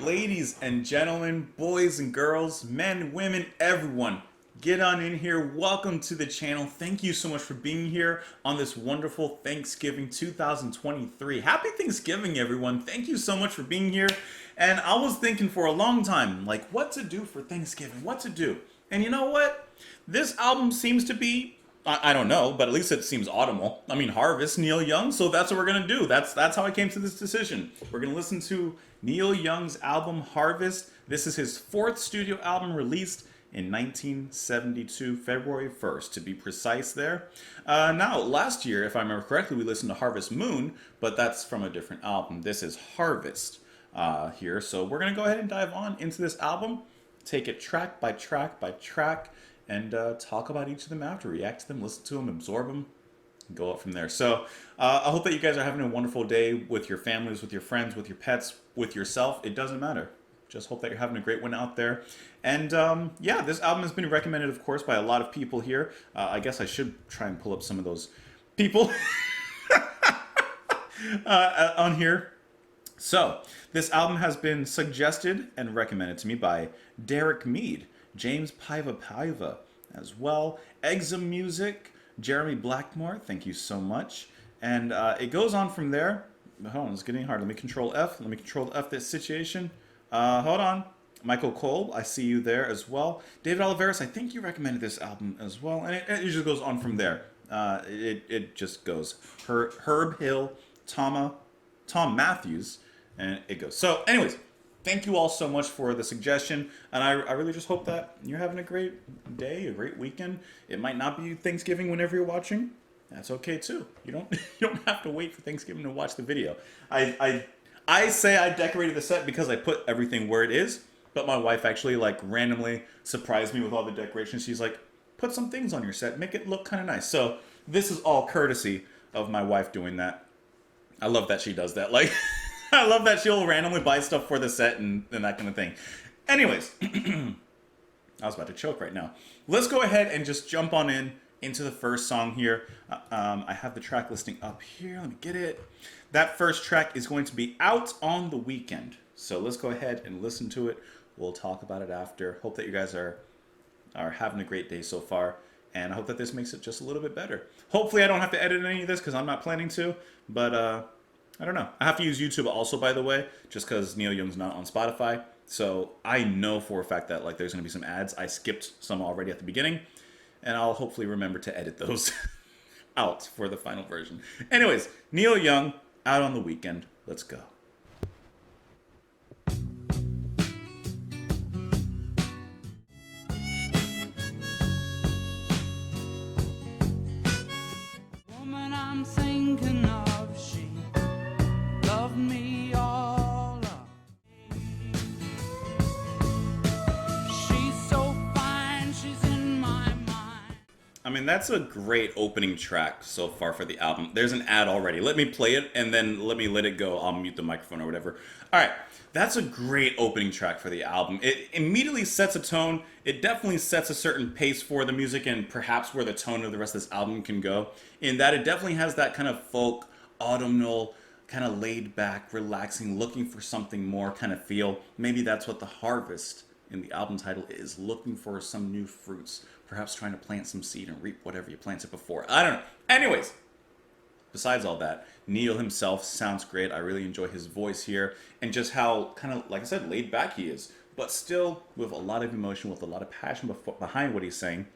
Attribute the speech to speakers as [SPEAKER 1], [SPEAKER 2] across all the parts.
[SPEAKER 1] Ladies and gentlemen, boys and girls, men, women, everyone, get on in here. Welcome to the channel. Thank you so much for being here on this wonderful Thanksgiving 2023. Happy Thanksgiving, everyone. Thank you so much for being here. And I was thinking for a long time, like, what to do for Thanksgiving, what to do. And you know what? This album seems to be I don't know, but at least it seems autumnal. I mean, Harvest, Neil Young, so that's what we're gonna do. That's how I came to this decision. We're gonna listen to Neil Young's album Harvest. This is his fourth studio album released in 1972, February 1st, to be precise there. Now, last year, if I remember correctly, we listened to Harvest Moon, but that's from a different album. This is Harvest here, so we're gonna go ahead and dive on into this album, take it track by track by track, and talk about each of them after, react to them, listen to them, absorb them, and go up from there. So I hope that you guys are having a wonderful day with your families, with your friends, with your pets, with yourself. It doesn't matter. Just hope that you're having a great one out there. And yeah, this album has been recommended, of course, by a lot of people here. I guess I should try and pull up some of those people on here. So, this album has been suggested and recommended to me by Derek Mead, James Paiva as well, Exum Music, Jeremy Blackmore, thank you so much. And it goes on from there. Hold on, it's getting hard. Let me control F. Let me control F this situation. Hold on. Michael Cole, I see you there as well. David Oliveris, I think you recommended this album as well. And it just goes on from there. It just goes. Herb Hill, Tom Matthews, and it goes. So, anyways, thank you all so much for the suggestion, and I really just hope that you're having a great day, a great weekend. It might not be Thanksgiving whenever you're watching. That's okay too. You don't you don't have to wait for Thanksgiving to watch the video. I say I decorated the set because I put everything where it is, but my wife actually like randomly surprised me with all the decorations. She's like, put some things on your set, make it look kind of nice. So this is all courtesy of my wife doing that. I love that she does that. Like. I love that she'll randomly buy stuff for the set and that kind of thing. Anyways, I was about to choke right now. Let's go ahead and just jump on into the first song here. I have the track listing up here. Let me get it. That first track is going to be Out on the Weekend. So let's go ahead and listen to it. We'll talk about it after. Hope that you guys are having a great day so far. And I hope that this makes it just a little bit better. Hopefully I don't have to edit any of this because I'm not planning to. But I don't know. I have to use YouTube also, by the way, just because Neil Young's not on Spotify. So I know for a fact that like there's going to be some ads. I skipped some already at the beginning, and I'll hopefully remember to edit those out for the final version. Anyways, Neil Young, Out on the Weekend. Let's go.
[SPEAKER 2] Woman I'm thinking of, she loved me all up. She's so fine, she's in my mind.
[SPEAKER 1] I mean, that's a great opening track so far for the album. There's an ad already. Let me play it, and then let it go. I'll mute the microphone or whatever. All right, that's a great opening track for the album. It immediately sets a tone. It definitely sets a certain pace for the music and perhaps where the tone of the rest of this album can go. In that it definitely has that kind of folk, autumnal, kind of laid back, relaxing, looking for something more kind of feel. Maybe that's what the harvest in the album title is, looking for some new fruits, perhaps trying to plant some seed and reap whatever you planted before. I don't know. Anyways, besides all that, Neil himself sounds great. I really enjoy his voice here and just how kind of, like I said, laid back he is, but still with a lot of emotion, with a lot of passion behind what he's saying.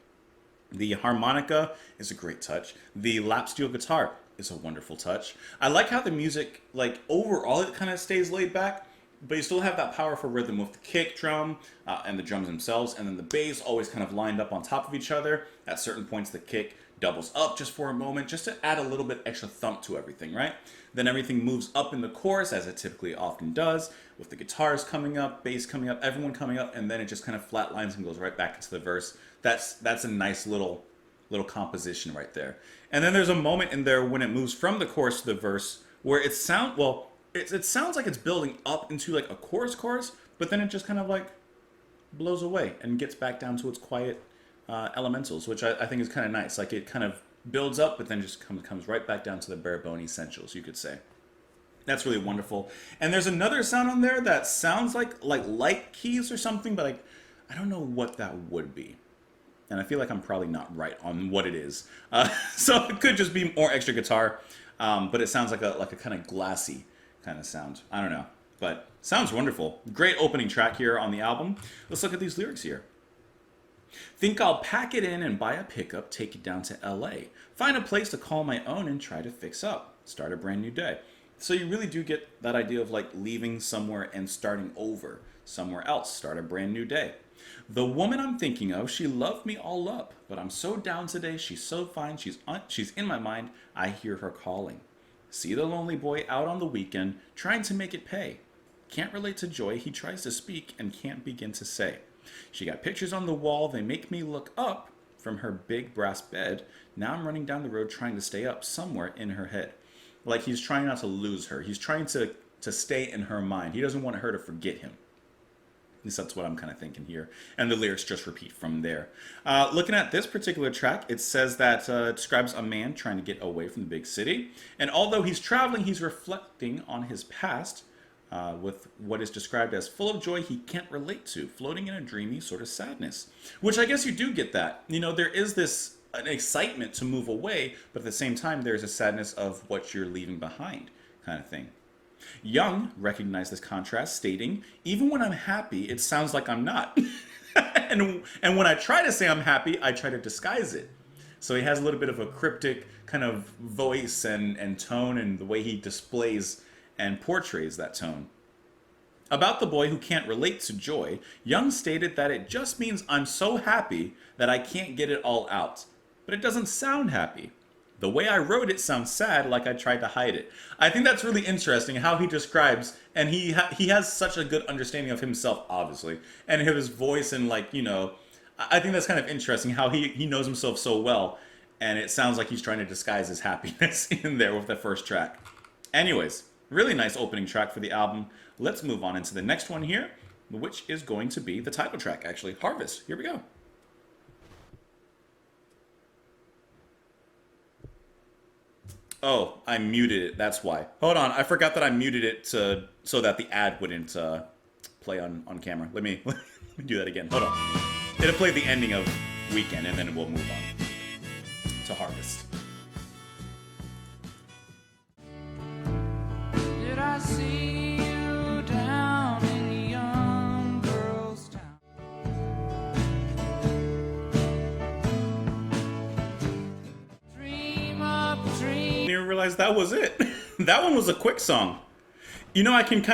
[SPEAKER 1] The harmonica is a great touch. The lap steel guitar is a wonderful touch. I like how the music, like overall, it kind of stays laid back, but you still have that powerful rhythm with the kick drum and the drums themselves, and then the bass always kind of lined up on top of each other. At certain points, the kick doubles up just for a moment, just to add a little bit extra thump to everything, right? Then everything moves up in the chorus, as it typically often does, with the guitars coming up, bass coming up, everyone coming up, and then it just kind of flatlines and goes right back into the verse. That's a nice little composition right there. And then there's a moment in there when it moves from the chorus to the verse where it sounds like it's building up into like a chorus, but then it just kind of like blows away and gets back down to its quiet elementals, which I think is kind of nice. Like it kind of builds up, but then just comes right back down to the bare bone essentials, you could say. That's really wonderful. And there's another sound on there that sounds like light keys or something, but I don't know what that would be. And I feel like I'm probably not right on what it is. So it could just be more extra guitar, but it sounds like a kind of glassy kind of sound. I don't know, but sounds wonderful. Great opening track here on the album. Let's look at these lyrics here. Think I'll pack it in and buy a pickup, take it down to LA. Find a place to call my own and try to fix up. Start a brand new day. So you really do get that idea of like leaving somewhere and starting over somewhere else. Start a brand new day. The woman I'm thinking of, she loved me all up, but I'm so down today. She's so fine. She's in my mind. I hear her calling. See the lonely boy out on the weekend, trying to make it pay. Can't relate to joy. He tries to speak and can't begin to say. She got pictures on the wall. They make me look up from her big brass bed. Now I'm running down the road trying to stay up somewhere in her head. Like he's trying not to lose her. He's trying to stay in her mind. He doesn't want her to forget him. At least that's what I'm kind of thinking here. And the lyrics just repeat from there. Looking at this particular track, it says that it describes a man trying to get away from the big city. And although he's traveling, he's reflecting on his past with what is described as full of joy he can't relate to, floating in a dreamy sort of sadness. Which I guess you do get that. You know, there is this an excitement to move away, but at the same time, there's a sadness of what you're leaving behind kind of thing. Young recognized this contrast, stating, even when I'm happy, it sounds like I'm not. and when I try to say I'm happy, I try to disguise it. So he has a little bit of a cryptic kind of voice and tone and the way he displays and portrays that tone. About the boy who can't relate to joy, Young stated that it just means I'm so happy that I can't get it all out. But it doesn't sound happy. The way I wrote it sounds sad, like I tried to hide it. I think that's really interesting how he describes, and he has such a good understanding of himself, obviously, and his voice and like, you know, I think that's kind of interesting how he knows himself so well, and it sounds like he's trying to disguise his happiness in there with the first track. Anyways, really nice opening track for the album. Let's move on into the next one here, which is going to be the title track, actually, Harvest. Here we go. Oh, I muted it. That's why. Hold on. I forgot that I muted it so that the ad wouldn't play on camera. Let me do that again. Hold on. It'll play the ending of Weekend, and then we'll move on to Harvest.
[SPEAKER 2] Did I see you down in the young girl's town? Dream up, dream.
[SPEAKER 1] I didn't realize that was it. That one was a quick song. You know, I can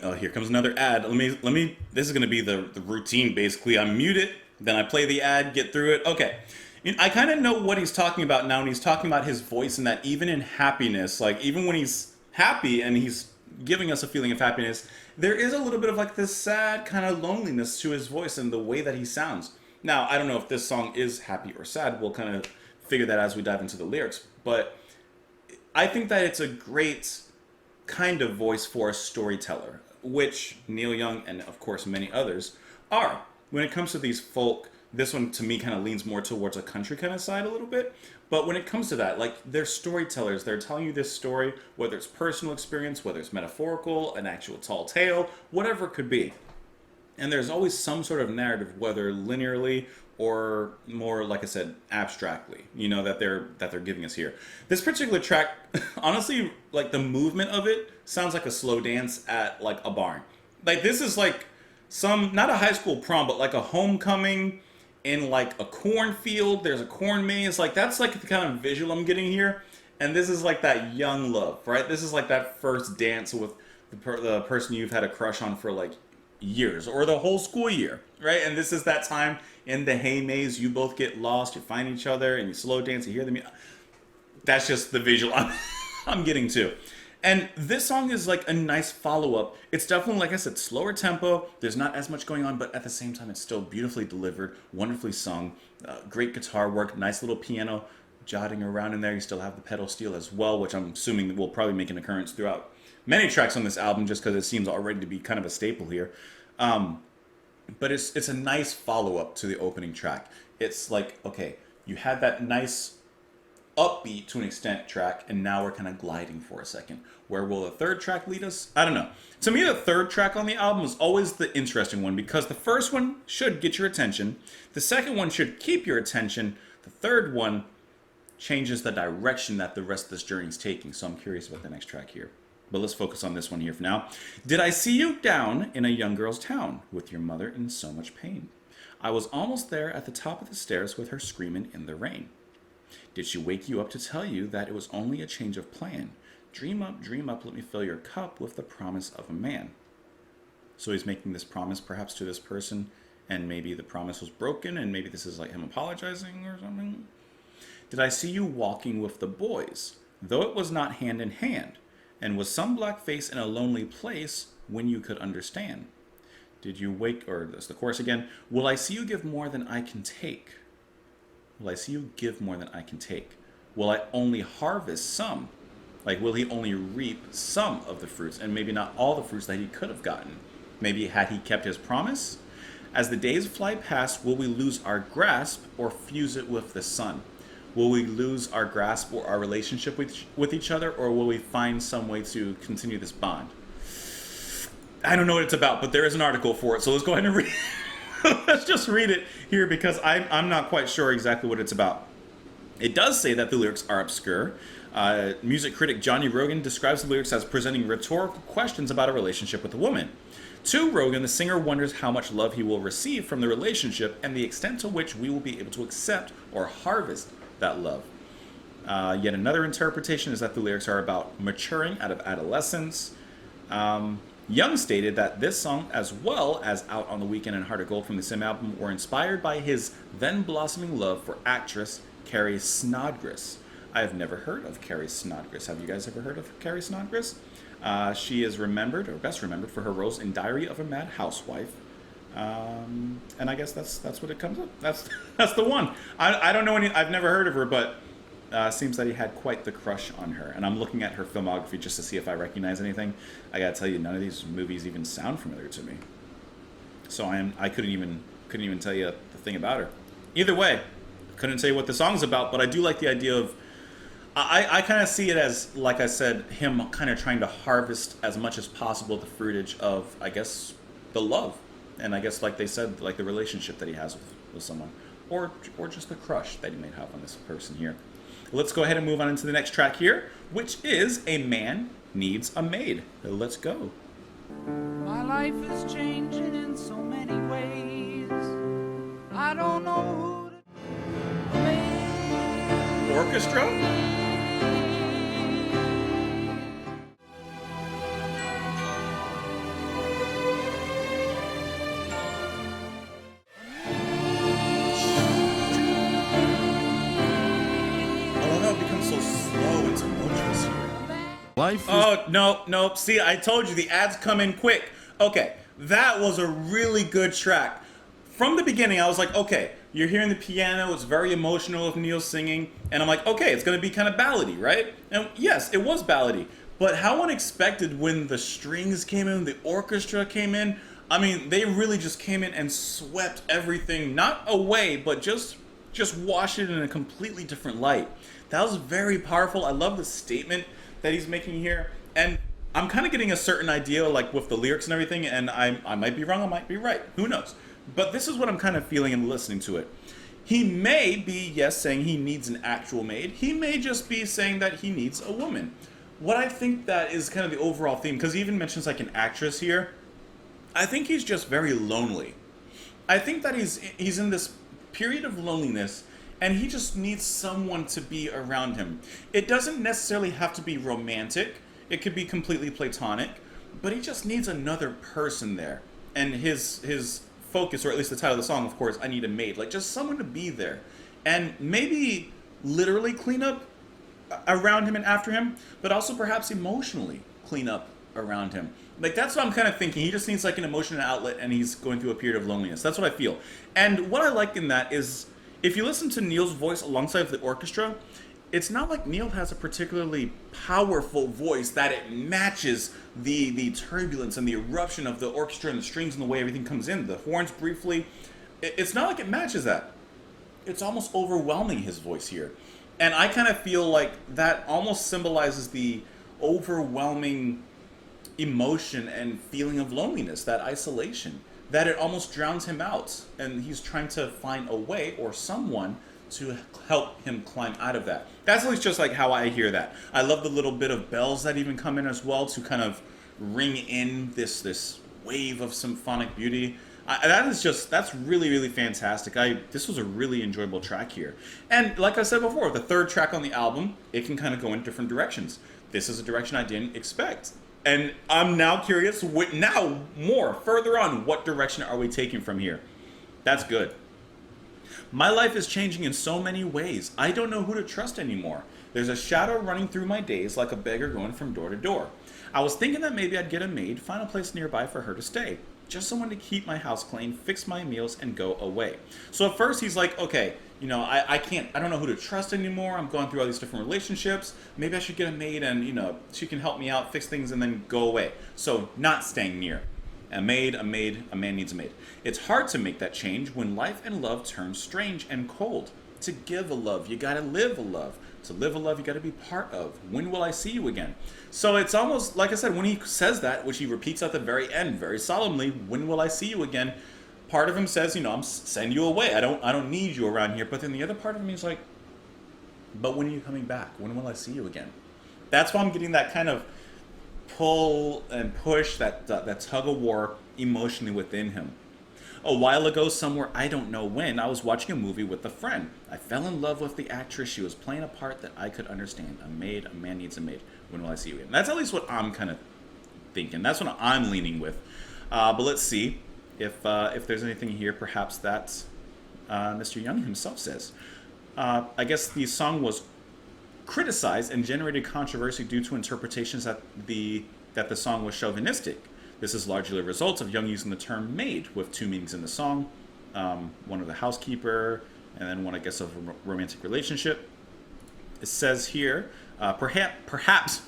[SPEAKER 1] oh, here comes another ad. Let me, this is going to be the routine, basically. I mute it, then I play the ad, get through it. Okay. I kind of know what he's talking about now, and he's talking about his voice and that even in happiness, like even when he's happy and he's giving us a feeling of happiness, there is a little bit of like this sad kind of loneliness to his voice and the way that he sounds. Now, I don't know if this song is happy or sad. We'll kind of figure that as we dive into the lyrics, but I think that it's a great kind of voice for a storyteller, which Neil Young and of course many others are. When it comes to these folk, this one to me kind of leans more towards a country kind of side a little bit. But when it comes to that, like they're storytellers, they're telling you this story, whether it's personal experience, whether it's metaphorical, an actual tall tale, whatever it could be. And there's always some sort of narrative, whether linearly or more, like I said, abstractly, you know, that they're giving us here. This particular track, honestly, like the movement of it sounds like a slow dance at like a barn. Like this is like not a high school prom, but like a homecoming in like a cornfield. There's a corn maze. Like that's like the kind of visual I'm getting here. And this is like that young love, right? This is like that first dance with the person you've had a crush on for like years or the whole school year, right? And this is that time in the hay maze, you both get lost, you find each other, and you slow dance, you hear them. That's just the visual I'm getting to. And this song is like a nice follow-up. It's definitely, like I said, slower tempo. There's not as much going on, but at the same time, it's still beautifully delivered, wonderfully sung, great guitar work, nice little piano jotting around in there. You still have the pedal steel as well, which I'm assuming will probably make an occurrence throughout many tracks on this album, just because it seems already to be kind of a staple here. But it's a nice follow-up to the opening track. It's like, okay, you had that nice upbeat to an extent track, and now we're kind of gliding for a second. Where will the third track lead us? I don't know. To me, the third track on the album is always the interesting one because the first one should get your attention, the second one should keep your attention, the third one changes the direction that the rest of this journey is taking. So I'm curious about the next track here. But let's focus on this one here for now. Did I see you down in a young girl's town with your mother in so much pain? I was almost there at the top of the stairs with her screaming in the rain. Did she wake you up to tell you that it was only a change of plan? Dream up, let me fill your cup with the promise of a man. So he's making this promise perhaps to this person, and maybe the promise was broken, and maybe this is like him apologizing or something. Did I see you walking with the boys, though it was not hand in hand, and was some black face in a lonely place when you could understand? Did you wake, or that's the chorus again, will I see you give more than I can take? Will I see you give more than I can take? Will I only harvest some? Like, will he only reap some of the fruits and maybe not all the fruits that he could have gotten? Maybe had he kept his promise? As the days fly past, will we lose our grasp or fuse it with the sun? Will we lose our grasp or our relationship with each other, or will we find some way to continue this bond? I don't know what it's about, but there is an article for it, so let's go ahead and read let's just read it here because I'm not quite sure exactly what it's about. It does say that the lyrics are obscure. Music critic Johnny Rogan describes the lyrics as presenting rhetorical questions about a relationship with a woman. To Rogan, the singer wonders how much love he will receive from the relationship and the extent to which we will be able to accept or harvest that love. Yet another interpretation is that the lyrics are about maturing out of adolescence. Young stated that this song, as well as Out on the Weekend and Heart of Gold from the same album, were inspired by his then blossoming love for actress Carrie Snodgrass. I have never heard of Carrie Snodgrass. Have you guys ever heard of Carrie Snodgrass? She is remembered, or best remembered, for her roles in Diary of a Mad Housewife. And I guess that's what it comes up. That's the one. I don't know any. I've never heard of her, but seems that he had quite the crush on her. And I'm looking at her filmography just to see if I recognize anything. I gotta tell you, none of these movies even sound familiar to me. So I couldn't even tell you the thing about her. Either way, couldn't tell you what the song's about. But I do like the idea of. I kind of see it as, like I said, him kind of trying to harvest as much as possible the fruitage of, I guess, the love. And I guess, like they said, like the relationship that he has with someone. Or just the crush that he may have on this person here. Let's go ahead and move on into the next track here, which is A Man Needs a Maid. Let's go.
[SPEAKER 2] My life is changing in so many ways. I don't know who to make.
[SPEAKER 1] Orchestra? Oh, no. See, I told you, the ads come in quick. Okay, that was a really good track. From the beginning, I was like, okay, you're hearing the piano, it's very emotional with Neil singing, and I'm like, okay, it's going to be kind of ballady, right? And yes, it was ballady, but how unexpected when the strings came in, the orchestra came in. I mean, they really just came in and swept everything, not away, but just washed it in a completely different light. That was very powerful. I love the statement that he's making here, and I'm kind of getting a certain idea, like with the lyrics and everything, and I might be wrong, I might be right, who knows, but this is what I'm kind of feeling and listening to it. He may be, yes, saying he needs an actual maid. He may just be saying that he needs a woman. What I think that is kind of the overall theme, because he even mentions like an actress here, I think he's just very lonely. I think that he's in this period of loneliness, and he just needs someone to be around him. It doesn't necessarily have to be romantic. It could be completely platonic. But he just needs another person there. And his focus, or at least the title of the song, of course, I Need a Maid. Like, just someone to be there. And maybe literally clean up around him and after him, but also perhaps emotionally clean up around him. Like, that's what I'm kind of thinking. He just needs like an emotional outlet, and he's going through a period of loneliness. That's what I feel. And what I like in that is, if you listen to Neil's voice alongside of the orchestra, it's not like Neil has a particularly powerful voice that it matches the turbulence and the eruption of the orchestra and the strings and the way everything comes in. The horns briefly. It's not like it matches that. It's almost overwhelming, his voice here. And I kind of feel like that almost symbolizes the overwhelming emotion and feeling of loneliness, that isolation, that it almost drowns him out. And he's trying to find a way or someone to help him climb out of that. That's at least just like how I hear that. I love the little bit of bells that even come in as well to kind of ring in this wave of symphonic beauty. That's really really fantastic. This was a really enjoyable track here, and like I said before, the third track on the album, it can kind of go in different directions. This is a direction I didn't expect, and I'm now curious. Now more further on, what direction are we taking from here? That's good. My life is changing in so many ways. I don't know who to trust anymore. There's a shadow running through my days like a beggar going from door to door. I was thinking that maybe I'd get a maid, find a place nearby for her to stay. Just someone to keep my house clean, fix my meals, and go away. So at first he's like, okay, I don't know who to trust anymore. I'm going through all these different relationships. Maybe I should get a maid and, she can help me out, fix things, and then go away. So not staying near. A maid, a man needs a maid. It's hard to make that change when life and love turn strange and cold. To give a love, you gotta live a love. To live a love, you gotta be part of. When will I see you again? So it's almost, like I said, when he says that, which he repeats at the very end, very solemnly, when will I see you again? Part of him says, I'm sending you away. I don't need you around here. But then the other part of me is like, but when are you coming back? When will I see you again? That's why I'm getting that kind of pull and push, that tug of war emotionally within him. A while ago, somewhere I don't know when, I was watching a movie with a friend. I fell in love with the actress. She was playing a part that I could understand. A man needs a maid. When will I see you again? That's at least what I'm kind of thinking. That's what I'm leaning with. But let's see if there's anything here, perhaps that Mr. Young himself says. I guess the song was criticized and generated controversy due to interpretations that the song was chauvinistic. This is largely a result of Young using the term maid with two meanings in the song. One of the housekeeper, and then one, I guess, of a romantic relationship. It says here, perhaps,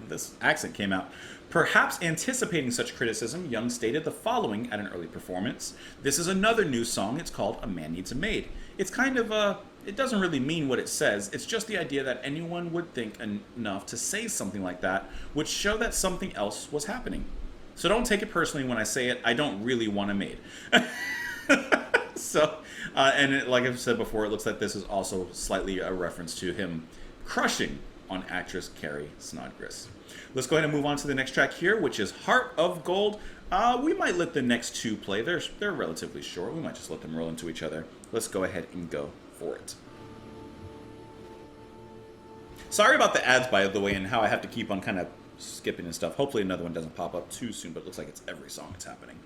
[SPEAKER 1] this accent came out. Perhaps anticipating such criticism, Young stated the following at an early performance. This is another new song. It's called A Man Needs a Maid. It's kind of it doesn't really mean what it says. It's just the idea that anyone would think enough to say something like that would show that something else was happening. So don't take it personally when I say it. I don't really want a maid. Like I've said before, it looks like this is also slightly a reference to him crushing on actress Carrie Snodgrass. Let's go ahead and move on to the next track here, which is Heart of Gold. We might let the next two play. They're relatively short. We might just let them roll into each other. Let's go ahead and go for it. Sorry about the ads, by the way, and how I have to keep on kind of skipping and stuff. Hopefully another one doesn't pop up too soon, but it looks like it's every song it's happening.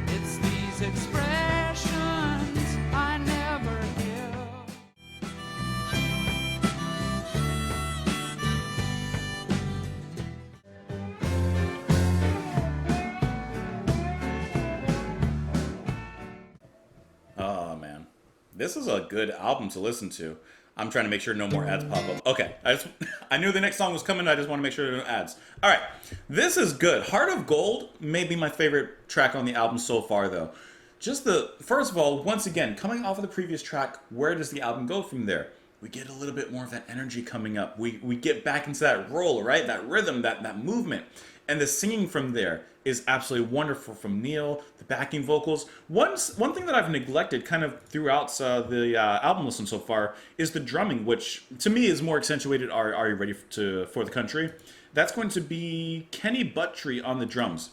[SPEAKER 2] It's these expressions I never give.
[SPEAKER 1] Oh man, this is a good album to listen to. I'm trying to make sure no more ads pop up. Okay, I knew the next song was coming. I just want to make sure there are no ads. All right, this is good. Heart of Gold may be my favorite track on the album so far, though. First of all, once again, coming off of the previous track, where does the album go from there? We get a little bit more of that energy coming up. We get back into that roll, right? That rhythm, that movement. And the singing from there is absolutely wonderful from Neil, the backing vocals. One thing that I've neglected kind of throughout the album listen so far is the drumming, which to me is more accentuated. Are you ready for the country? That's going to be Kenny Buttrey on the drums.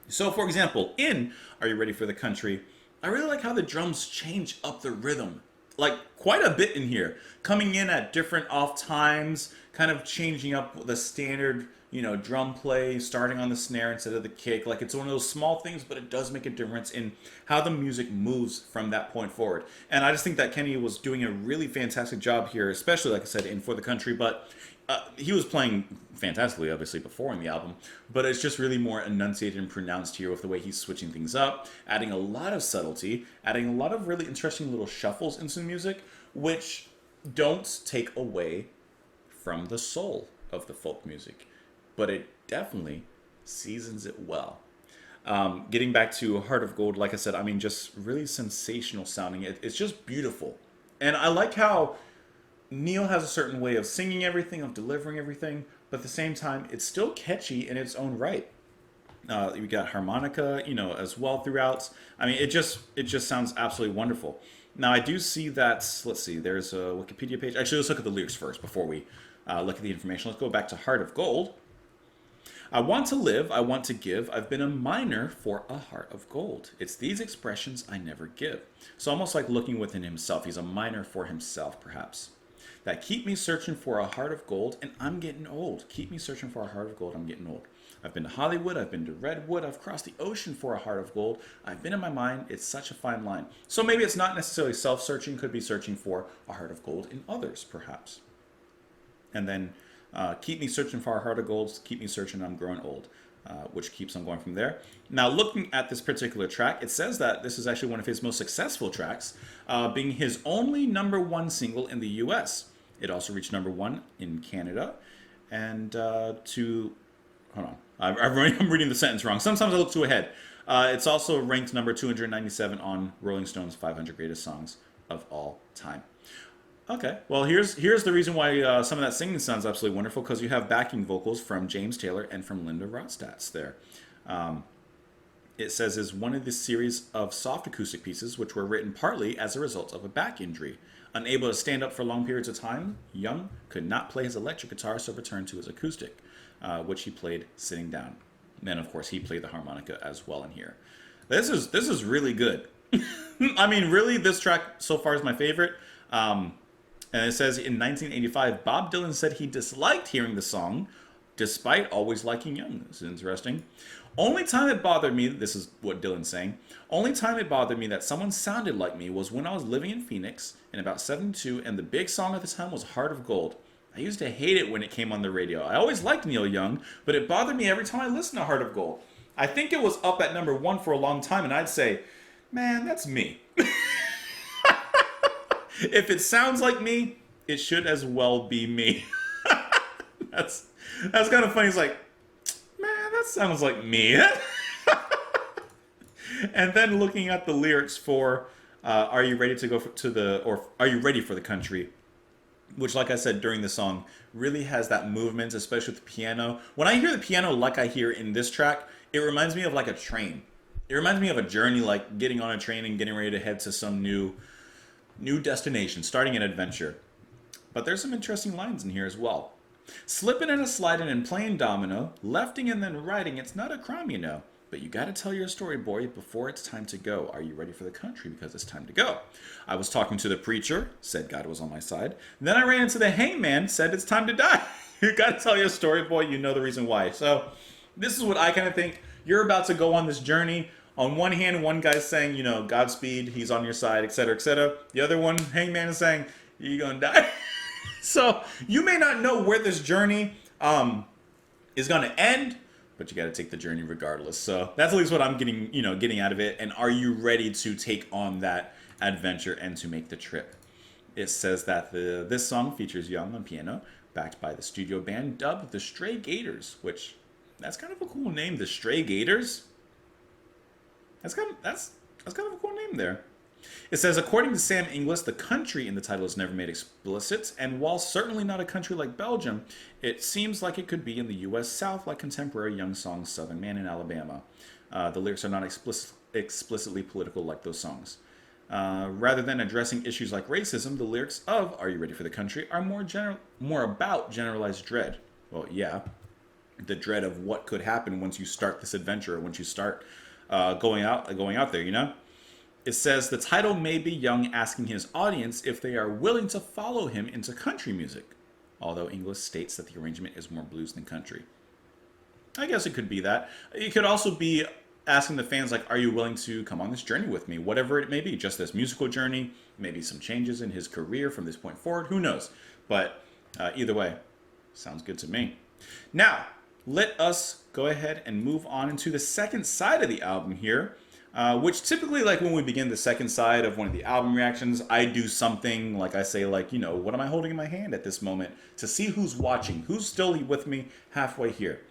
[SPEAKER 1] So, for example, in Are You Ready for the Country, I really like how the drums change up the rhythm. Like, quite a bit in here. Coming in at different off times, kind of changing up the standard, drum play, starting on the snare instead of the kick. Like, it's one of those small things, but it does make a difference in how the music moves from that point forward. And I just think that Kenny was doing a really fantastic job here, especially, like I said, in For the Country, but he was playing fantastically, obviously, before in the album, but it's just really more enunciated and pronounced here with the way he's switching things up, adding a lot of subtlety, adding a lot of really interesting little shuffles into the music, which don't take away from the soul of the folk music, but it definitely seasons it well. Getting back to Heart of Gold, like I said, I mean, just really sensational sounding. It's just beautiful. And I like how Neil has a certain way of singing everything, of delivering everything, but at the same time, it's still catchy in its own right. We got harmonica, as well throughout. I mean, it just sounds absolutely wonderful. Now, I do see that. Let's see. There's a Wikipedia page. Actually, let's look at the lyrics first before we look at the information. Let's go back to Heart of Gold. I want to live, I want to give. I've been a miner for a heart of gold. It's these expressions I never give. So almost like looking within himself. He's a miner for himself, perhaps. That keep me searching for a heart of gold, and I'm getting old. Keep me searching for a heart of gold, I'm getting old. I've been to Hollywood, I've been to Redwood, I've crossed the ocean for a heart of gold. I've been in my mind, it's such a fine line. So maybe it's not necessarily self-searching, could be searching for a heart of gold in others, perhaps. And then keep me searching for a heart of gold, keep me searching, I'm growing old, which keeps on going from there. Now, looking at this particular track, it says that this is actually one of his most successful tracks, being his only #1 single in the US. It also reached #1 in Canada. And hold on, I'm reading the sentence wrong. Sometimes I look too ahead. It's also ranked number 297 on Rolling Stone's 500 Greatest Songs of All Time. Okay, well, here's the reason why some of that singing sounds absolutely wonderful, because you have backing vocals from James Taylor and from Linda Ronstadt there. It says is one of this series of soft acoustic pieces which were written partly as a result of a back injury. Unable to stand up for long periods of time, Young could not play his electric guitar, so returned to his acoustic, which he played sitting down. And then, of course, he played the harmonica as well in here. This is really good. I mean, really, this track so far is my favorite. And it says in 1985, Bob Dylan said he disliked hearing the song, despite always liking Young. This is interesting. Only time it bothered me, this is what Dylan's saying, only time it bothered me that someone sounded like me was when I was living in Phoenix in about 72, and the big song at the time was Heart of Gold. I used to hate it when it came on the radio. I always liked Neil Young, but it bothered me every time I listened to Heart of Gold. I think it was up at #1 for a long time, and I'd say, man, that's me. If it sounds like me, it should as well be me. That's kind of funny. It's like, man, that sounds like me. And then looking at the lyrics for "Are You Ready to Go or Are You Ready for the Country," which, like I said during the song, really has that movement, especially with the piano. When I hear the piano, like I hear in this track, it reminds me of like a train. It reminds me of a journey, like getting on a train and getting ready to head to some new destination, starting an adventure. But there's some interesting lines in here as well. Slipping and a sliding and playing domino, lefting and then righting, it's not a crime, you know. But you gotta tell your story, boy, before it's time to go. Are you ready for the country? Because it's time to go. I was talking to the preacher, said God was on my side. Then I ran into the hangman, said it's time to die. You gotta tell your story, boy, you know the reason why. So this is what I kind of think. You're about to go on this journey. On one hand, one guy's saying, Godspeed, he's on your side, etc., etc. The other one, hangman, is saying, you're gonna die. So you may not know where this journey is going to end, but you got to take the journey regardless. So that's at least what I'm getting out of it. And are you ready to take on that adventure and to make the trip? It says that this song features Young on piano, backed by the studio band dubbed the Stray Gators, which that's kind of a cool name, the Stray Gators. That's kind of a cool name there. It says, according to Sam Inglis, the country in the title is never made explicit, and while certainly not a country like Belgium, it seems like it could be in the U.S. South, like contemporary Young songs Southern Man in Alabama. The lyrics are not explicitly political like those songs. Rather than addressing issues like racism, the lyrics of Are You Ready for the Country are more about generalized dread. Well, yeah, the dread of what could happen once you start this adventure, once you start going out there, It says the title may be Young asking his audience if they are willing to follow him into country music, although Inglis states that the arrangement is more blues than country. I guess it could be that. It could also be asking the fans, like, are you willing to come on this journey with me? Whatever it may be, just this musical journey, maybe some changes in his career from this point forward, who knows? But either way, sounds good to me. Now, let us go ahead and move on into the second side of the album here. Which typically, like when we begin the second side of one of the album reactions, I do something like I say, like, what am I holding in my hand at this moment to see who's watching, who's still with me halfway here.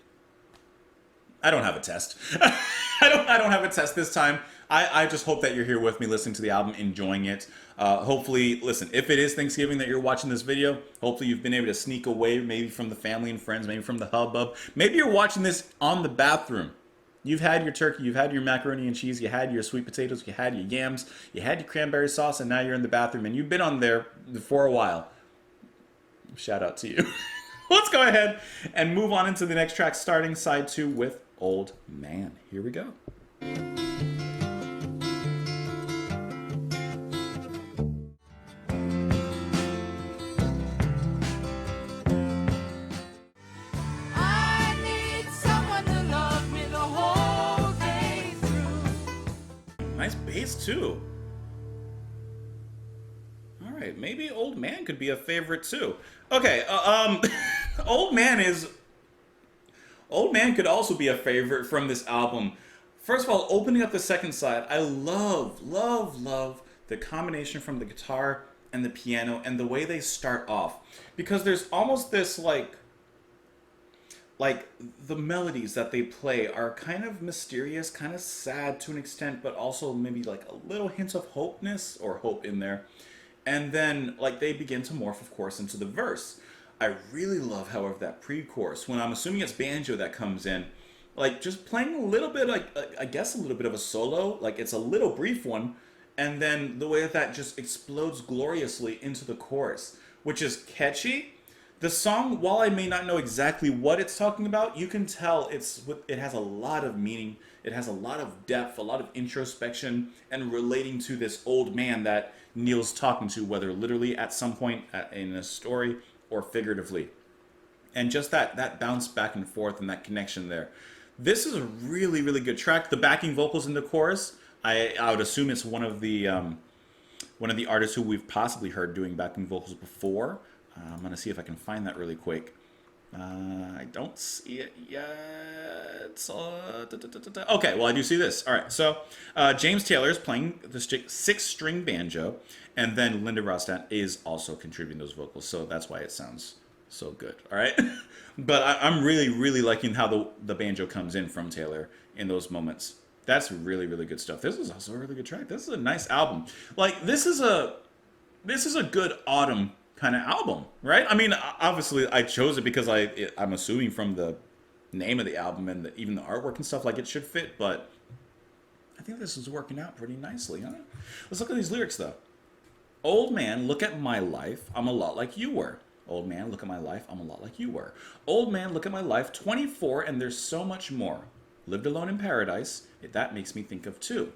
[SPEAKER 1] I don't have a test. I don't have a test this time. I just hope that you're here with me listening to the album, enjoying it. Hopefully, listen, if it is Thanksgiving that you're watching this video, hopefully you've been able to sneak away, maybe from the family and friends, maybe from the hubbub. Maybe you're watching this on the bathroom. You've had your turkey, you've had your macaroni and cheese, you had your sweet potatoes, you had your yams, you had your cranberry sauce, and now you're in the bathroom and you've been on there for a while. Shout out to you. Let's go ahead and move on into the next track, starting side 2 with Old Man. Here we go.
[SPEAKER 2] I need someone to love me the whole day through.
[SPEAKER 1] Nice bass too. All right, maybe Old Man could be a favorite too. Okay, Old Man could also be a favorite from this album. First of all, opening up the second side, I love the combination from the guitar and the piano and the way they start off. Because there's almost this like the melodies that they play are kind of mysterious, kind of sad to an extent, but also maybe like a little hint of hopeness or hope in there. And then like they begin to morph, of course, into the verse. I really love, however, that pre-chorus, when I'm assuming it's banjo that comes in, like just playing a little bit, like I guess a little bit of a solo, like it's a little brief one, and then the way that just explodes gloriously into the chorus, which is catchy. The song, while I may not know exactly what it's talking about, you can tell it has a lot of meaning, it has a lot of depth, a lot of introspection, and relating to this old man that Neil's talking to, whether literally at some point in a story or figuratively. And just that bounce back and forth and that connection there. This is a really, really good track. The backing vocals in the chorus, I would assume it's one of the artists who we've possibly heard doing backing vocals before. I'm going to see if I can find that really quick. I don't see it yet. Okay, well, I do see this. All right, so James Taylor is playing the 6-string banjo, and then Linda Ronstadt is also contributing those vocals, so that's why it sounds so good. All right, but I'm really, really liking how the banjo comes in from Taylor in those moments. That's really, really good stuff. This is also a really good track. This is a nice album. Like this is a good autumn kind of album, right? I mean, obviously I chose it because I'm assuming from the name of the album and even the artwork and stuff, like it should fit, but I think this is working out pretty nicely, huh? Let's look at these lyrics though. Old man, look at my life, I'm a lot like you were. Old man, look at my life, I'm a lot like you were. Old man, look at my life, 24 and there's so much more. Lived alone in paradise, that makes me think of two.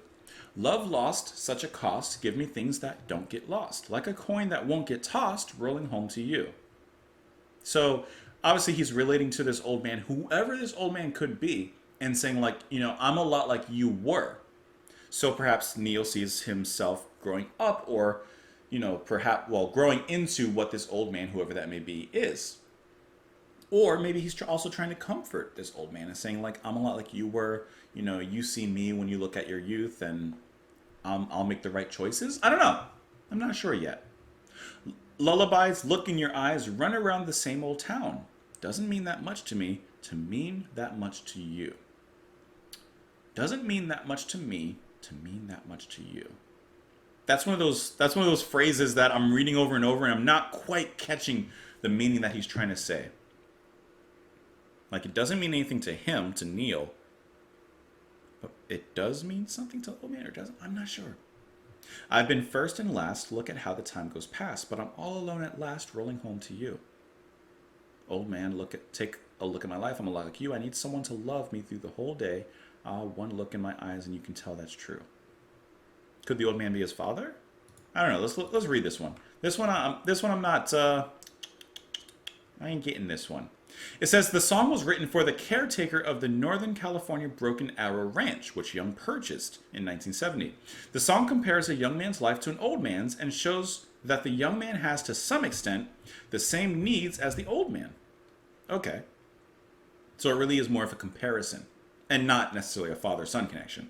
[SPEAKER 1] Love lost, such a cost, give me things that don't get lost. Like a coin that won't get tossed, rolling home to you. So, obviously he's relating to this old man, whoever this old man could be, and saying like, you know, I'm a lot like you were. So perhaps Neil sees himself growing up or, you know, perhaps, well, growing into what this old man, whoever that may be, is. Or maybe he's also trying to comfort this old man and saying like, I'm a lot like you were, you know, you see me when you look at your youth and I'll make the right choices. I don't know. I'm not sure yet. Lullabies, look in your eyes, run around the same old town. Doesn't mean that much to me to mean that much to you. Doesn't mean that much to me to mean that much to you. That's one of those phrases that I'm reading over and over and I'm not quite catching the meaning that he's trying to say. Like it doesn't mean anything to him, to Neil, but it does mean something to old man, or doesn't? I'm not sure. I've been first and last, look at how the time goes past, but I'm all alone at last, rolling home to you. Old man, take a look at my life, I'm a lot like you. I need someone to love me through the whole day. One look in my eyes and you can tell that's true. Could the old man be his father? I don't know. Let's read this one. This one I'm not. I ain't getting this one. It says the song was written for the caretaker of the Northern California Broken Arrow Ranch, which Young purchased in 1970. The song compares a young man's life to an old man's and shows that the young man has, to some extent, the same needs as the old man. Okay. So it really is more of a comparison and not necessarily a father-son connection.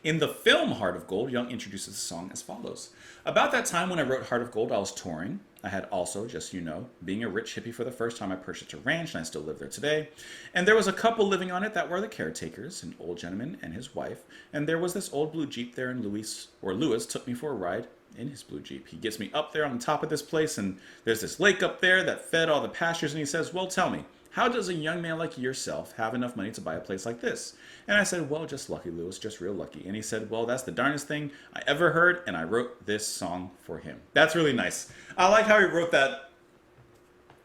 [SPEAKER 1] In the film Heart of Gold, Young introduces the song as follows. About that time when I wrote Heart of Gold, I was touring. I had also, just so you know, being a rich hippie for the first time, I purchased a ranch and I still live there today. And there was a couple living on it that were the caretakers, an old gentleman and his wife. And there was this old blue Jeep there, and Lewis took me for a ride in his blue Jeep. He gets me up there on the top of this place, and there's this lake up there that fed all the pastures, and he says, well, tell me, how does a young man like yourself have enough money to buy a place like this? And I said, well, just lucky, Lewis, just real lucky. And he said, well, that's the darndest thing I ever heard, and I wrote this song for him. That's really nice. I like how he wrote that.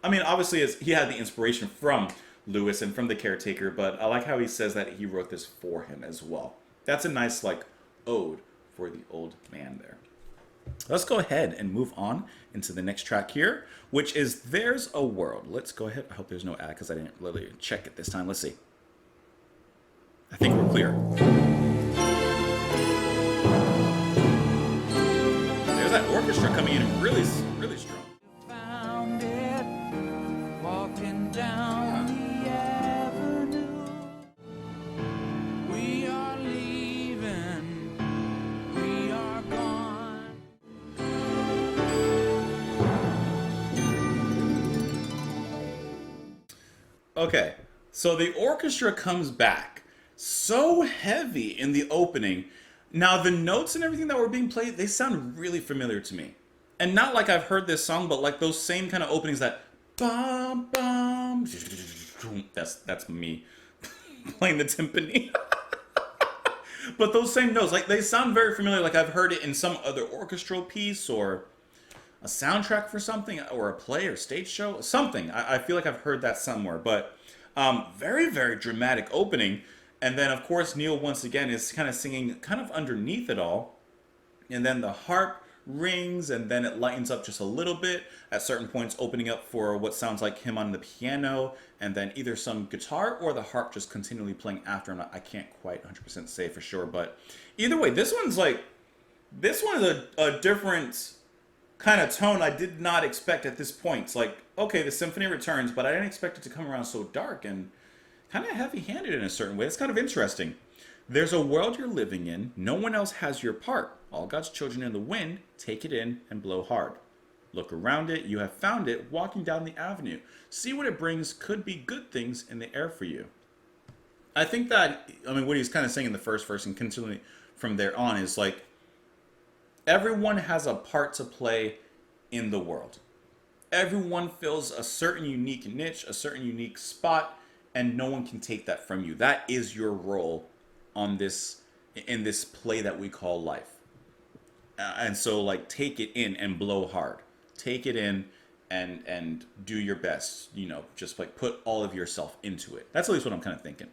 [SPEAKER 1] I mean, obviously, he had the inspiration from Lewis and from the caretaker, but I like how he says that he wrote this for him as well. That's a nice, like, ode for the old man there. Let's go ahead and move on into the next track here, which is There's a World. Let's go ahead. I hope there's no ad because I didn't really check it this time. Let's see. I think we're clear. There's that orchestra coming in really, really strong.
[SPEAKER 2] Found it walking down the avenue. We are leaving. We are gone.
[SPEAKER 1] Okay, so the orchestra comes back so heavy in the opening. Now, the notes and everything that were being played, they sound really familiar to me. And not like I've heard this song, but like those same kind of openings that bum bum. That's me playing the timpani. But those same notes, like they sound very familiar, like I've heard it in some other orchestral piece or a soundtrack for something, or a play or stage show, something. I feel like I've heard that somewhere. But very, very dramatic opening. And then, of course, Neil once again is kind of singing kind of underneath it all. And then the harp rings, and then it lightens up just a little bit at certain points, opening up for what sounds like him on the piano, and then either some guitar or the harp just continually playing after him. I can't quite 100% say for sure, but either way, this one is a different kind of tone I did not expect at this point. It's like, okay, the symphony returns, but I didn't expect it to come around so dark and kind of heavy-handed in a certain way. It's kind of interesting. There's a world you're living in. No one else has your part. All God's children in the wind, take it in and blow hard. Look around it. You have found it walking down the avenue. See what it brings. Could be good things in the air for you. I think that, what he's kind of saying in the first verse and continually from there on is like, everyone has a part to play in the world. Everyone fills a certain unique niche, a certain unique spot, and no one can take that from you. That is your role in this play that we call life. And so, like, take it in and blow hard. Take it in and do your best. Just like put all of yourself into it. That's at least what I'm kind of thinking.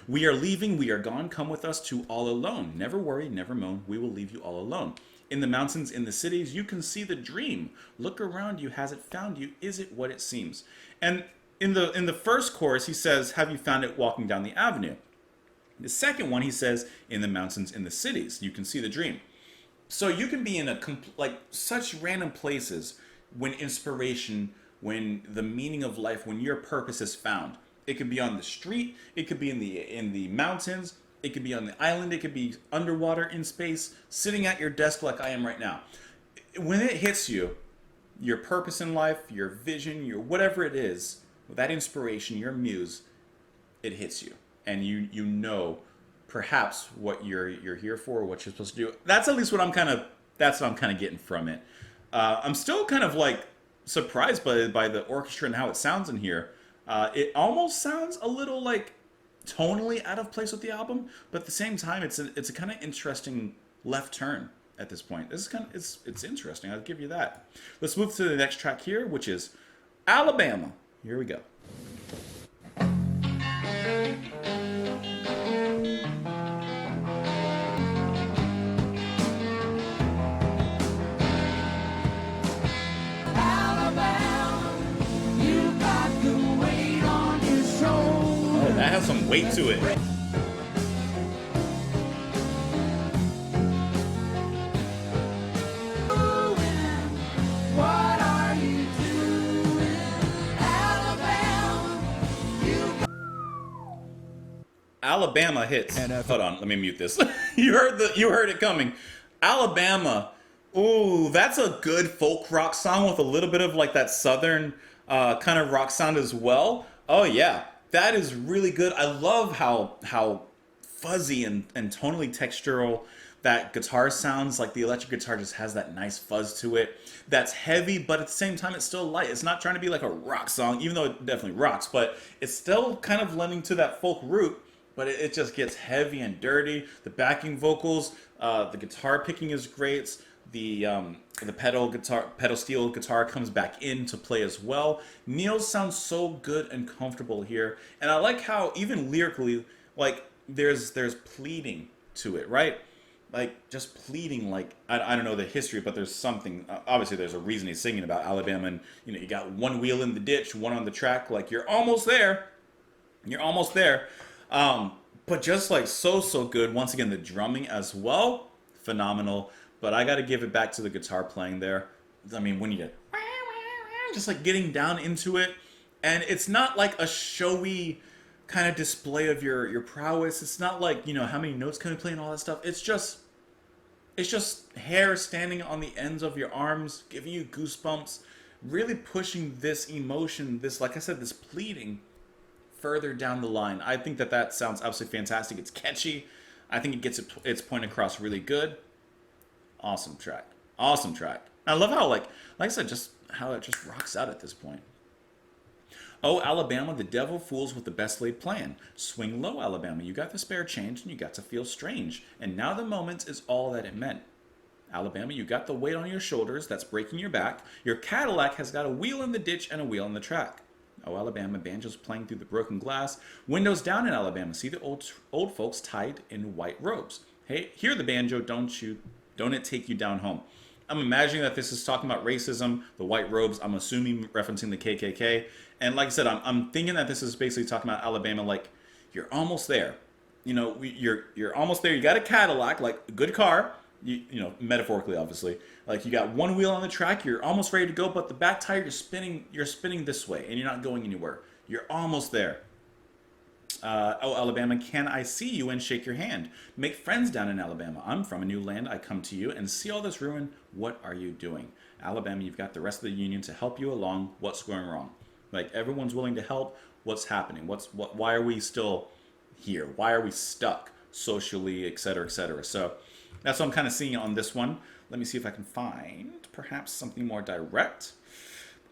[SPEAKER 1] We are leaving, we are gone, come with us to all alone. Never worry, never moan, we will leave you all alone. In the mountains, in the cities, you can see the dream. Look around you, has it found you? Is it what it seems? And in the first chorus, he says, have you found it walking down the avenue? The second one, he says, in the mountains, in the cities, you can see the dream. So you can be in such random places when inspiration, when the meaning of life, when your purpose is found. It could be on the street. It could be in the mountains. It could be on the island. It could be underwater in space, sitting at your desk like I am right now. When it hits you, your purpose in life, your vision, your whatever it is, that inspiration, your muse, it hits you, and you know perhaps what you're here for, what you're supposed to do. That's at least what I'm kind of getting from it. I'm still kind of like surprised by the orchestra and how it sounds in here. It almost sounds a little like tonally out of place with the album, but at the same time, it's a kind of interesting left turn at this point. This is it's interesting. I'll give you that. Let's move to the next track here, which is Alabama. Here we go. That has some weight to it.
[SPEAKER 2] What are you doing, Alabama?
[SPEAKER 1] Alabama hits. Hold on, let me mute this. You heard it coming. Alabama. Ooh, that's a good folk rock song with a little bit of like that southern kind of rock sound as well. Oh yeah, that is really good. I love how fuzzy and tonally textural that guitar sounds. Like the electric guitar just has that nice fuzz to it. That's heavy, but at the same time it's still light. It's not trying to be like a rock song, even though it definitely rocks, but it's still kind of lending to that folk root, but it just gets heavy and dirty. The backing vocals, the guitar picking is great. The pedal steel guitar comes back in to play as well. Neil sounds so good and comfortable here, and I like how even lyrically, like there's pleading to it, right? Like just pleading, like I don't know the history, but there's something. Obviously, there's a reason he's singing about Alabama, and you got one wheel in the ditch, one on the track. Like you're almost there, you're almost there. But just like so good. Once again, the drumming as well, phenomenal. But I got to give it back to the guitar playing there. I mean, when you get just like getting down into it, and it's not like a showy kind of display of your prowess. It's not like how many notes can we play and all that stuff. It's just hair standing on the ends of your arms, giving you goosebumps, really pushing this emotion, this, like I said, this pleading further down the line. I think that sounds absolutely fantastic. It's catchy. I think it gets its point across really good. Awesome track. Awesome track. I love how, like I said, just how it just rocks out at this point. Oh, Alabama, the devil fools with the best laid plan. Swing low, Alabama, you got the spare change and you got to feel strange. And now the moment is all that it meant. Alabama, you got the weight on your shoulders that's breaking your back. Your Cadillac has got a wheel in the ditch and a wheel in the track. Oh, Alabama, banjos playing through the broken glass. Windows down in Alabama, see the old folks tied in white robes. Hey, hear the banjo, don't it take you down home. I'm imagining that this is talking about racism, the white robes. I'm assuming referencing the KKK. And like I said, I'm thinking that this is basically talking about Alabama. Like you're almost there. You're almost there. You got a Cadillac, like a good car. Metaphorically, obviously. Like you got one wheel on the track. You're almost ready to go, but the back tire you're spinning this way, and you're not going anywhere. You're almost there. Oh, Alabama, can I see you and shake your hand? Make friends down in Alabama. I'm from a new land. I come to you and see all this ruin. What are you doing? Alabama, you've got the rest of the union to help you along. What's going wrong? Like everyone's willing to help. What's happening? Why are we still here? Why are we stuck socially, et cetera, et cetera? So that's what I'm kind of seeing on this one. Let me see if I can find perhaps something more direct.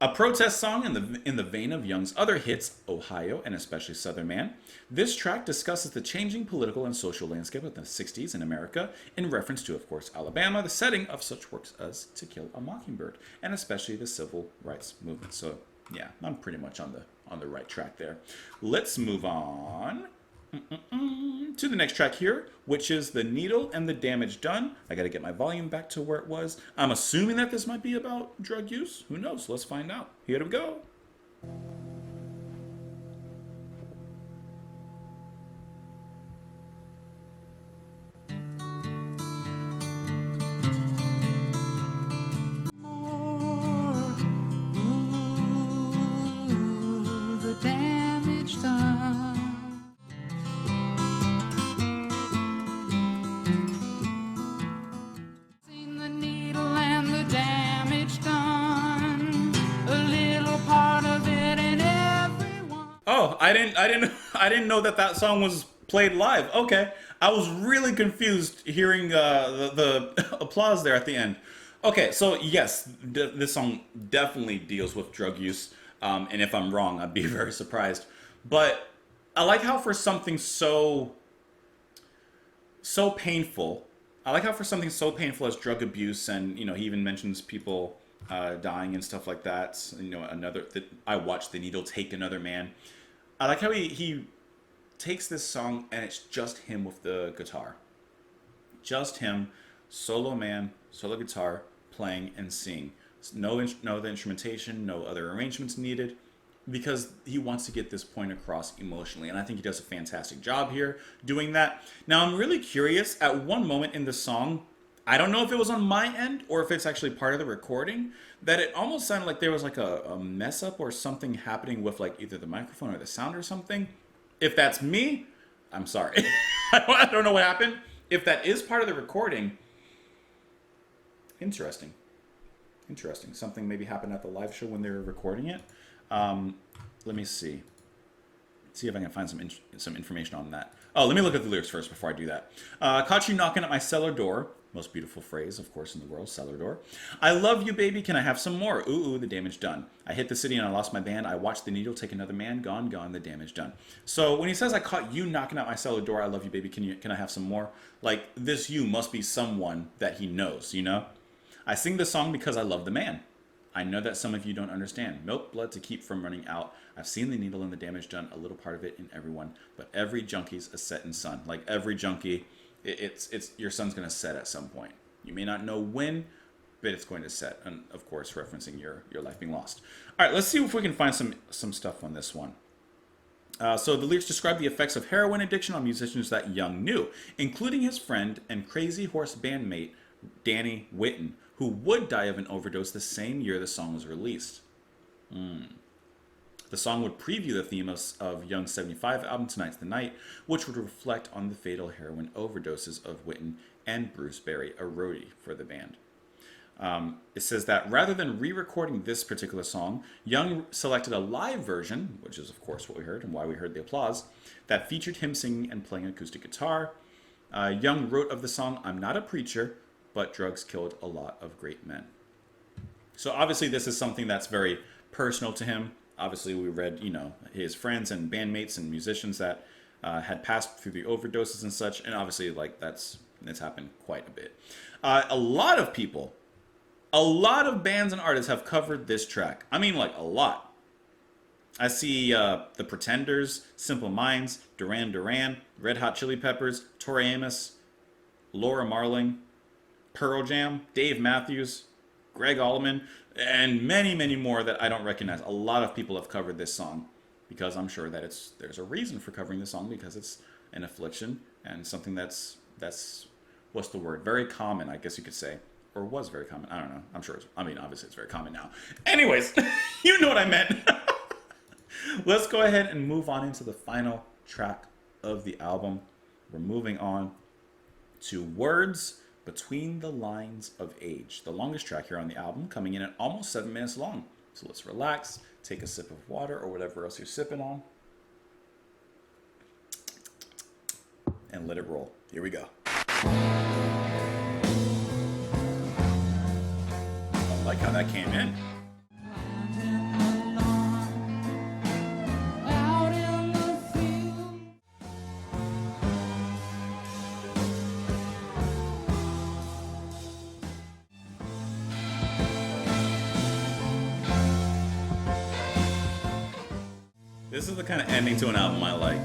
[SPEAKER 1] A protest song in the vein of Young's other hits, Ohio and especially Southern Man. This track discusses the changing political and social landscape of the 60s in America in reference to, of course, Alabama, the setting of such works as To Kill a Mockingbird, and especially the civil rights movement. So, yeah, I'm pretty much on the right track there. Let's move on to the next track here, which is The Needle and the Damage Done. I got to get my volume back to where it was. I'm assuming that this might be about drug use. Who knows? Let's find out. Here we go.
[SPEAKER 2] The damage done. Seen the needle and the damage done. A little part of it in everyone.
[SPEAKER 1] Oh, I didn't know that song was played live. Okay, I was really confused hearing the applause there at the end. Okay, so yes, this song definitely deals with drug use, and if I'm wrong, I'd be very surprised. But I like how for something so painful, I like how for something so painful as drug abuse, and he even mentions people dying and stuff like that. I watched The Needle take another man. I like how he takes this song and it's just him with the guitar, just him, solo man, solo guitar, playing and singing. No other instrumentation, no other arrangements needed, because he wants to get this point across emotionally, and I think he does a fantastic job here doing that. Now, I'm really curious, at one moment in the song, I don't know if it was on my end or if it's actually part of the recording, that it almost sounded like there was like a mess up or something happening with like either the microphone or the sound or something. If that's me, I'm sorry. I don't know what happened. If that is part of the recording, interesting. Interesting. Something maybe happened at the live show when they were recording it. Let me see. See if I can find some information on that. Oh, let me look at the lyrics first before I do that. Caught you knocking at my cellar door. Most beautiful phrase, of course, in the world, cellar door. I love you, baby. Can I have some more? Ooh, the damage done. I hit the city and I lost my band. I watched the needle take another man. Gone, the damage done. So when he says, I caught you knocking at my cellar door, I love you, baby. Can I have some more? Like, this you must be someone that he knows, you know? I sing the song because I love the man. I know that some of you don't understand. Milk blood to keep from running out. I've seen the needle and the damage done, a little part of it in everyone. But every junkie's a setting sun. Like every junkie, it's your sun's going to set at some point. You may not know when, but it's going to set. And of course, referencing your life being lost. All right, let's see if we can find some stuff on this one. So the lyrics describe the effects of heroin addiction on musicians that Young knew, including his friend and Crazy Horse bandmate, Danny Whitten, who would die of an overdose the same year the song was released. The song would preview the theme of Young's 75 album, Tonight's the Night, which would reflect on the fatal heroin overdoses of Whitten and Bruce Berry, a roadie for the band. It says that rather than re-recording this particular song, Young selected a live version, which is of course what we heard and why we heard the applause, that featured him singing and playing acoustic guitar. Young wrote of the song, I'm not a preacher, but drugs killed a lot of great men. So obviously this is something that's very personal to him. Obviously we read, his friends and bandmates and musicians that had passed through the overdoses and such, and obviously like that's happened quite a bit. A lot of bands and artists have covered this track. I mean, like a lot. I see The Pretenders, Simple Minds, Duran Duran, Red Hot Chili Peppers, Tori Amos, Laura Marling, Pearl Jam, Dave Matthews, Greg Allman, and many, many more that I don't recognize. A lot of people have covered this song because I'm sure that there's a reason for covering this song, because it's an affliction and something that's what's the word? Very common, I guess you could say. Or was very common. I don't know. I'm sure obviously it's very common now. Anyways, you know what I meant. Let's go ahead and move on into the final track of the album. We're moving on to Words Between the Lines of Age, the longest track here on the album, coming in at almost 7 minutes long. So let's relax, take a sip of water or whatever else you're sipping on, and let it roll. Here we go. I like how that came in. This is the kind of ending to an album I like.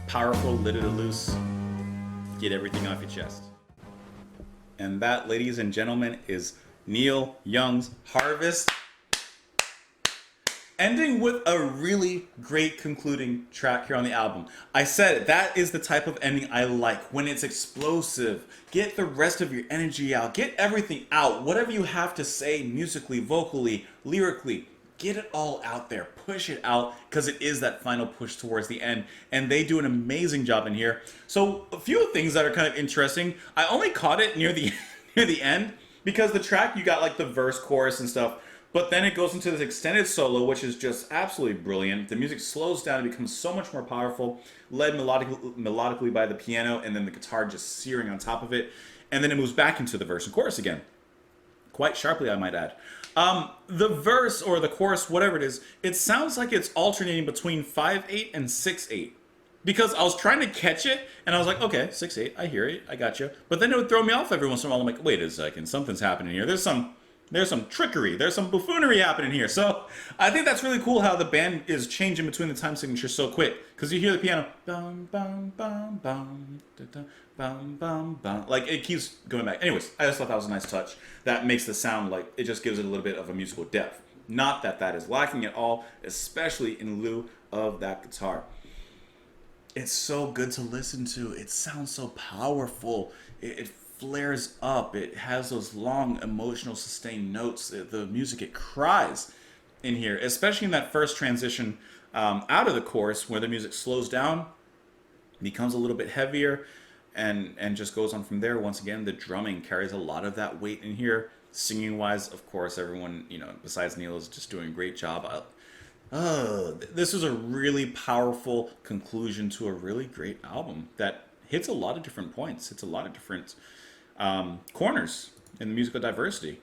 [SPEAKER 1] Powerful, let it loose, get everything off your chest. And that, ladies and gentlemen, is Neil Young's Harvest. Ending with a really great concluding track here on the album. I said it, that is the type of ending I like, when it's explosive. Get the rest of your energy out, get everything out. Whatever you have to say musically, vocally, lyrically, get it all out there, push it out, because it is that final push towards the end, and they do an amazing job in here. So a few things that are kind of interesting. I only caught it near the near the end, because the track, you got like the verse, chorus, and stuff, but then it goes into this extended solo, which is just absolutely brilliant. The music slows down and becomes so much more powerful, led melodically by the piano, and then the guitar just searing on top of it, and then it moves back into the verse and chorus again. Quite sharply, I might add. The verse or the chorus, whatever it is, it sounds like it's alternating between 5/8 and 6/8. Because I was trying to catch it, and I was like, okay, 6/8, I hear it, I got you. But then it would throw me off every once in a while. I'm like, wait a second, something's happening here. There's some trickery, there's some buffoonery happening here. So I think that's really cool how the band is changing between the time signatures so quick. Because you hear the piano, bum, bum, bum, bum, da, da, bum, bum, bum. Like, it keeps going back. Anyways, I just thought that was a nice touch. That makes the sound like, it just gives it a little bit of a musical depth. Not that that is lacking at all, especially in lieu of that guitar. It's so good to listen to. It sounds so powerful. It flares up. It has those long, emotional, sustained notes. The music, it cries in here, especially in that first transition out of the chorus where the music slows down, becomes a little bit heavier. and just goes on from there. Once again, the drumming carries a lot of that weight in here. Singing wise, of course, everyone, you know, besides Neil, is just doing a great job. This was a really powerful conclusion to a really great album that hits a lot of different points. Hits a lot of different corners in the musical diversity.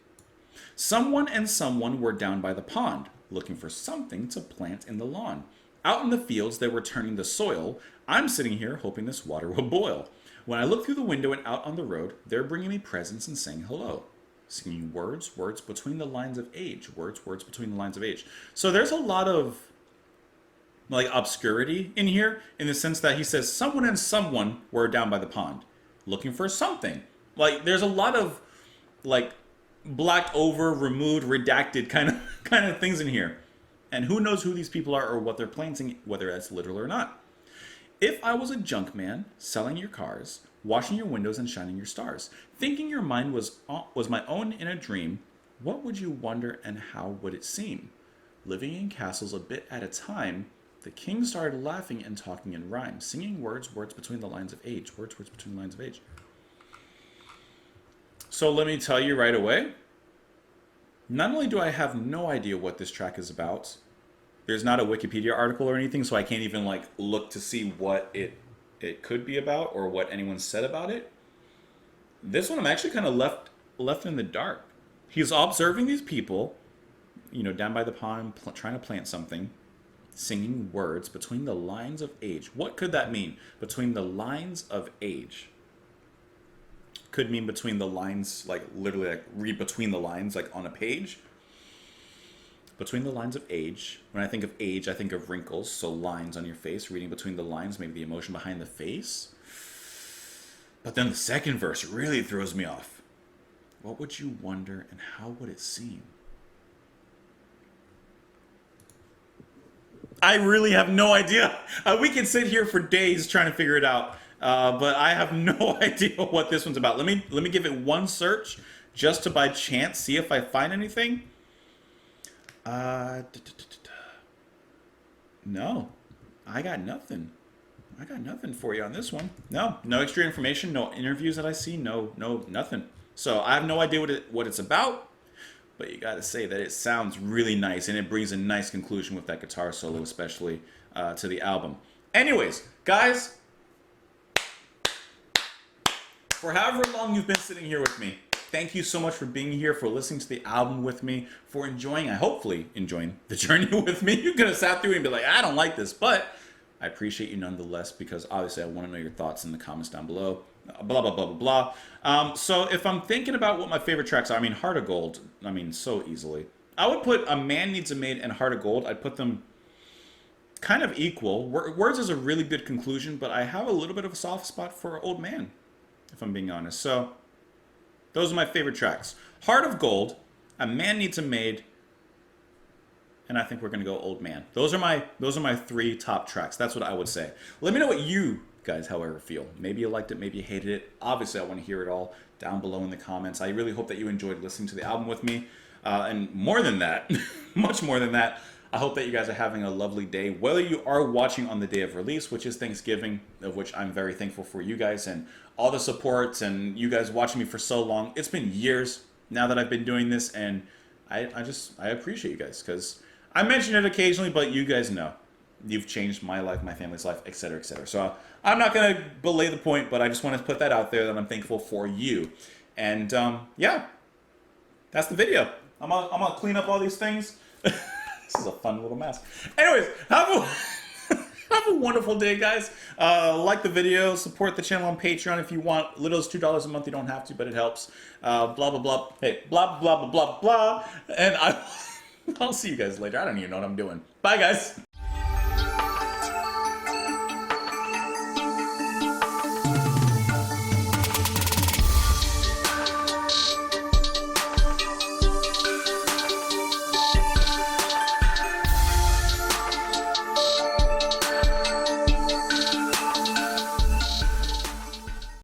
[SPEAKER 1] Someone and someone were down by the pond, looking for something to plant in the lawn. Out in the fields, they were turning the soil. I'm sitting here hoping this water will boil. When I look through the window and out on the road, they're bringing me presents and saying hello. Singing words, words between the lines of age. Words, words between the lines of age. So there's a lot of like obscurity in here in the sense that he says someone and someone were down by the pond looking for something. Like there's a lot of like blacked over, removed, redacted kind of things in here. And who knows who these people are or what they're planting, whether that's literal or not. If I was a junk man selling your cars, washing your windows and shining your stars, thinking your mind was my own in a dream, what would you wonder and how would it seem? Living in castles a bit at a time, the king started laughing and talking in rhyme, singing words, words between the lines of age, words, words between the lines of age. So let me tell you right away, not only do I have no idea what this track is about, there's not a Wikipedia article or anything, so I can't even like look to see what it could be about or what anyone said about it. This one I'm actually kind of left in the dark. He's observing these people, you know, down by the pond, trying to plant something, singing words between the lines of age. What could that mean? Between the lines of age. Could mean between the lines, like literally like read between the lines, like on a page. Between the lines of age. When I think of age, I think of wrinkles, so lines on your face, reading between the lines, maybe the emotion behind the face. But then the second verse really throws me off. What would you wonder and how would it seem? I really have no idea. We can sit here for days trying to figure it out. But I have no idea what this one's about. Let me give it one search just to by chance see if I find anything. No, I got nothing. I got nothing for you on this one. No extra information, no interviews that I see, no nothing. So I have no idea what it's about. But you got to say that it sounds really nice, and it brings a nice conclusion with that guitar solo, especially to the album. Anyways, guys. For however long you've been sitting here with me, thank you so much for being here, for listening to the album with me, for hopefully enjoying the journey with me. You could have sat through it and be like, I don't like this, but I appreciate you nonetheless because obviously I want to know your thoughts in the comments down below. Blah, blah, blah, blah, blah. So if I'm thinking about what my favorite tracks are, I mean, Heart of Gold, I mean, so easily. I would put A Man Needs a Maid and Heart of Gold, I'd put them kind of equal. Words is a really good conclusion, but I have a little bit of a soft spot for Old Man, if I'm being honest. So those are my favorite tracks. Heart of Gold, A Man Needs a Maid, and I think we're gonna go Old Man. Those are my three top tracks. That's what I would say. Let me know what you guys, however, feel. Maybe you liked it, maybe you hated it. Obviously, I want to hear it all down below in the comments. I really hope that you enjoyed listening to the album with me. And more than that, much more than that, I hope that you guys are having a lovely day. Whether you are watching on the day of release, which is Thanksgiving, of which I'm very thankful for you guys and all the supports and you guys watching me for so long. It's been years now that I've been doing this, and I appreciate you guys because I mention it occasionally, but you guys know. You've changed my life, my family's life, etc., etc. So I'm not going to belay the point, but I just want to put that out there that I'm thankful for you. And yeah, that's the video. I'm gonna clean up all these things. This is a fun little mess. Anyways, have a wonderful day, guys. Like the video, support the channel on Patreon if you want. Little as $2 a month. You don't have to, but it helps. Blah blah blah. Hey, blah blah blah blah blah. And I'll see you guys later. I don't even know what I'm doing. Bye, guys.